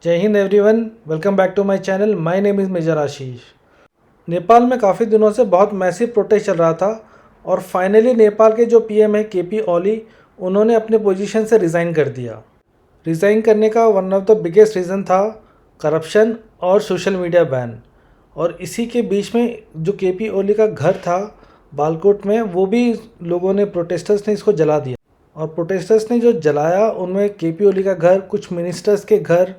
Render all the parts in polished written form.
जय Hind everyone, welcome back to my channel. My name is major Ashish. Nepal में काफ़ी दिनों से बहुत मैसिव प्रोटेस्ट चल रहा था और फाइनली नेपाल के जो पीएम है केपी ओली, उन्होंने अपने पोजीशन से रिज़ाइन कर दिया। रिज़ाइन करने का one of the biggest reason था करप्शन और सोशल मीडिया बैन। और इसी के बीच में जो केपी ओली का घर था बालकोट में, वो भी लोगों ने, प्रोटेस्टर्स ने इसको जला दिया। और प्रोटेस्टर्स ने जो जलाया उनमें केपी ओली का घर, कुछ मिनिस्टर्स के घर,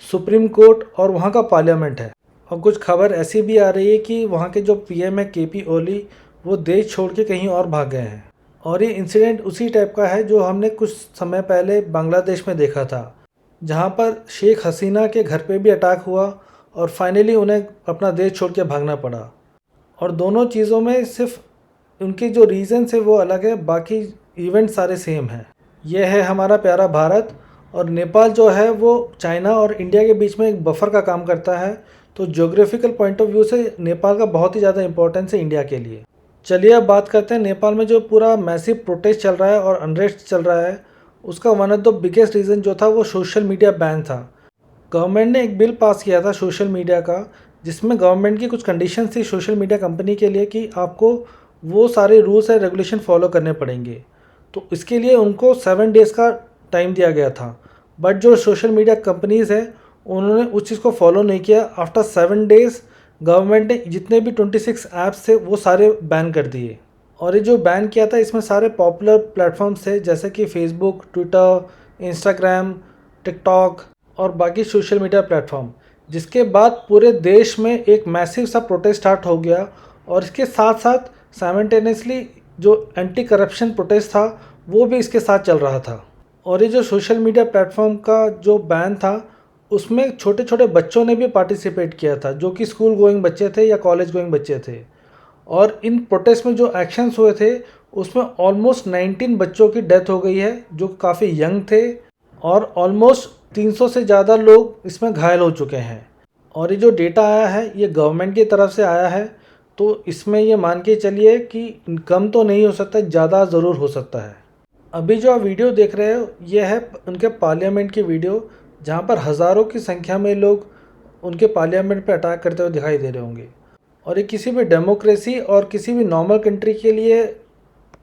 सुप्रीम कोर्ट और वहाँ का पार्लियामेंट है। और कुछ खबर ऐसी भी आ रही है कि वहाँ के जो पीएम है केपी ओली, वो देश छोड़ के कहीं और भाग गए हैं। और ये इंसिडेंट उसी टाइप का है जो हमने कुछ समय पहले बांग्लादेश में देखा था, जहाँ पर शेख हसीना के घर पे भी अटैक हुआ और फाइनली उन्हें अपना देश छोड़ के भागना पड़ा। और दोनों चीज़ों में सिर्फ उनके जो रीज़न्स है वो अलग है, बाकी इवेंट सारे सेम हैं। यह है हमारा प्यारा भारत, और नेपाल जो है वो चाइना और इंडिया के बीच में एक बफर का काम करता है। तो ज्योग्राफिकल पॉइंट ऑफ व्यू से नेपाल का बहुत ही ज़्यादा इंपॉर्टेंस है इंडिया के लिए। चलिए अब बात करते हैं नेपाल में जो पूरा मैसिव प्रोटेस्ट चल रहा है और अनरेस्ट चल रहा है, उसका one of the biggest reason जो था वो सोशल मीडिया बैन था। गवर्नमेंट ने एक बिल पास किया था सोशल मीडिया का, जिसमें गवर्नमेंट की कुछ कंडीशन थी सोशल मीडिया कंपनी के लिए कि आपको वो सारे रूल्स एंड रेगुलेशन फॉलो करने पड़ेंगे। तो इसके लिए उनको 7 डेज़ का टाइम दिया गया था। बट जो सोशल मीडिया कंपनीज़ है उन्होंने उस चीज़ को फॉलो नहीं किया। आफ्टर 7 डेज़ गवर्नमेंट ने जितने भी 26 ऐप्स थे वो सारे बैन कर दिए। और ये जो बैन किया था इसमें सारे पॉपुलर प्लेटफॉर्म्स थे, जैसे कि फेसबुक, ट्विटर, इंस्टाग्राम, टिकटॉक और बाकी सोशल मीडिया प्लेटफॉर्म। जिसके बाद पूरे देश में एक मैसिव सा प्रोटेस्ट स्टार्ट हो गया। और इसके साथ साथ साइमल्टेनियसली जो एंटी करप्शन प्रोटेस्ट था वो भी इसके साथ चल रहा था। और ये जो सोशल मीडिया प्लेटफॉर्म का जो बैन था उसमें छोटे छोटे बच्चों ने भी पार्टिसिपेट किया था, जो कि स्कूल गोइंग बच्चे थे या कॉलेज गोइंग बच्चे थे। और इन प्रोटेस्ट में जो एक्शंस हुए थे उसमें ऑलमोस्ट 19 बच्चों की डेथ हो गई है, जो काफ़ी यंग थे। और ऑलमोस्ट 300 से ज़्यादा लोग इसमें घायल हो चुके हैं। और ये जो डेटा आया है ये गवर्नमेंट की तरफ से आया है, तो इसमें ये मान के चलिए कि कम तो नहीं हो सकता, ज़्यादा ज़रूर हो सकता है। अभी जो आप वीडियो देख रहे हो ये है उनके पार्लियामेंट की वीडियो, जहाँ पर हज़ारों की संख्या में लोग उनके पार्लियामेंट पे अटैक करते हुए दिखाई दे रहे होंगे। और ये किसी भी डेमोक्रेसी और किसी भी नॉर्मल कंट्री के लिए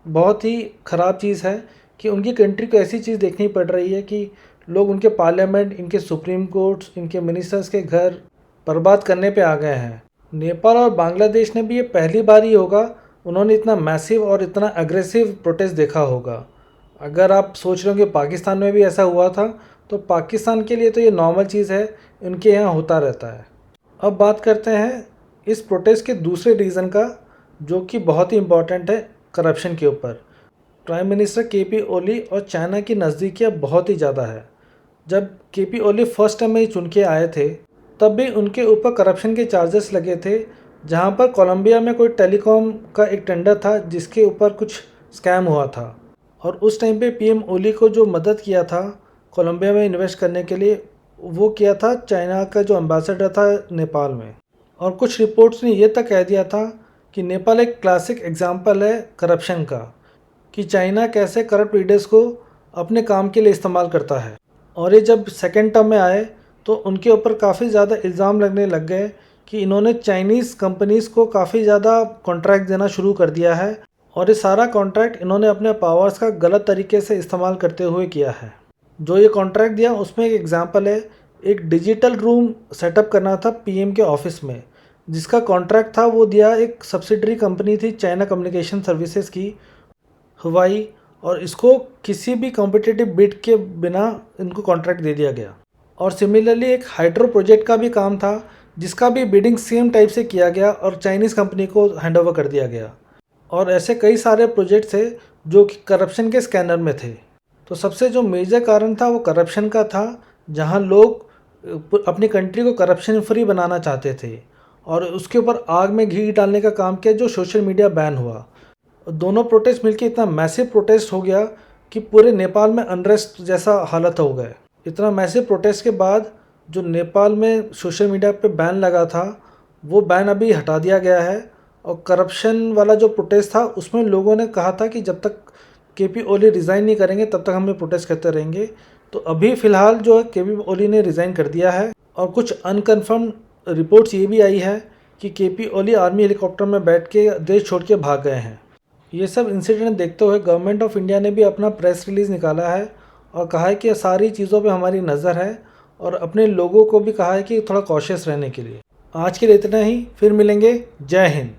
बहुत ही ख़राब चीज़ है कि उनकी कंट्री को ऐसी चीज़ देखनी पड़ रही है कि लोग उनके पार्लियामेंट, इनके सुप्रीम कोर्ट्स, इनके मिनिस्टर्स के घर बर्बाद करने पे आ गए हैं। नेपाल और बांग्लादेश ने भी ये पहली बार ही होगा उन्होंने इतना मैसिव और इतना एग्रेसिव प्रोटेस्ट देखा होगा। अगर आप सोच रहे हो कि पाकिस्तान में भी ऐसा हुआ था, तो पाकिस्तान के लिए तो ये नॉर्मल चीज़ है, इनके यहाँ होता रहता है। अब बात करते हैं इस प्रोटेस्ट के दूसरे रीज़न का, जो कि बहुत ही इम्पॉर्टेंट है, करप्शन के ऊपर। प्राइम मिनिस्टर केपी ओली और चाइना की नज़दीकियाँ बहुत ही ज़्यादा है। जब केपी ओली फर्स्ट टाइम में चुन के आए थे तब भी उनके ऊपर करप्शन के चार्जेस लगे थे, जहाँ पर कोलंबिया में कोई टेलीकॉम का एक टेंडर था जिसके ऊपर कुछ स्कैम हुआ था। और उस टाइम पे पीएम ओली को जो मदद किया था कोलंबिया में इन्वेस्ट करने के लिए, वो किया था चाइना का जो एम्बेसडर था नेपाल में। और कुछ रिपोर्ट्स ने ये तक कह दिया था कि नेपाल एक क्लासिक एग्जाम्पल है करप्शन का, कि चाइना कैसे करप्ट लीडर्स को अपने काम के लिए इस्तेमाल करता है। और ये जब सेकेंड टर्म में आए तो उनके ऊपर काफ़ी ज़्यादा इल्ज़ाम लगने लग गए कि इन्होंने चाइनीज़ कंपनीज़ को काफ़ी ज़्यादा कॉन्ट्रैक्ट देना शुरू कर दिया है। और ये सारा कॉन्ट्रैक्ट इन्होंने अपने पावर्स का गलत तरीके से इस्तेमाल करते हुए किया है। जो ये कॉन्ट्रैक्ट दिया उसमें एक एग्जांपल है, एक डिजिटल रूम सेटअप करना था पीएम के ऑफिस में, जिसका कॉन्ट्रैक्ट था वो दिया एक सब्सिडरी कंपनी थी चाइना कम्युनिकेशन सर्विसेज की, हुआई। और इसको किसी भी कॉम्पिटिटिव बिड के बिना इनको कॉन्ट्रैक्ट दे दिया गया। और सिमिलरली एक हाइड्रो प्रोजेक्ट का भी काम था, जिसका भी बिडिंग सेम टाइप से किया गया और चाइनीज़ कंपनी को हैंडओवर कर दिया गया। और ऐसे कई सारे प्रोजेक्ट थे जो कि करप्शन के स्कैनर में थे। तो सबसे जो मेजर कारण था वो करप्शन का था, जहां लोग अपनी कंट्री को करप्शन फ्री बनाना चाहते थे और उसके ऊपर आग में घी डालने का काम किया, जो सोशल मीडिया बैन हुआ। दोनों प्रोटेस्ट मिलकर इतना मैसिव प्रोटेस्ट हो गया कि पूरे नेपाल में अनरेस्ट जैसा हालत हो गए। इतना मैसिव प्रोटेस्ट के बाद जो नेपाल में सोशल मीडिया पे बैन लगा था वो बैन अभी हटा दिया गया है। और करप्शन वाला जो प्रोटेस्ट था उसमें लोगों ने कहा था कि जब तक केपी ओली रिज़ाइन नहीं करेंगे तब तक हम ये प्रोटेस्ट करते रहेंगे। तो अभी फ़िलहाल जो है केपी ओली ने रिज़ाइन कर दिया है और कुछ अनकन्फर्म रिपोर्ट्स ये भी आई है कि केपी ओली आर्मी हेलीकॉप्टर में बैठ के देश छोड़ के भाग गए हैं। ये सब इंसिडेंट देखते हुए गवर्नमेंट ऑफ इंडिया ने भी अपना प्रेस रिलीज़ निकाला है और कहा है कि सारी चीज़ों पे हमारी नज़र है और अपने लोगों को भी कहा है कि थोड़ा कॉशियस रहने के लिए। आज के लिए इतना ही, फिर मिलेंगे। जय हिंद।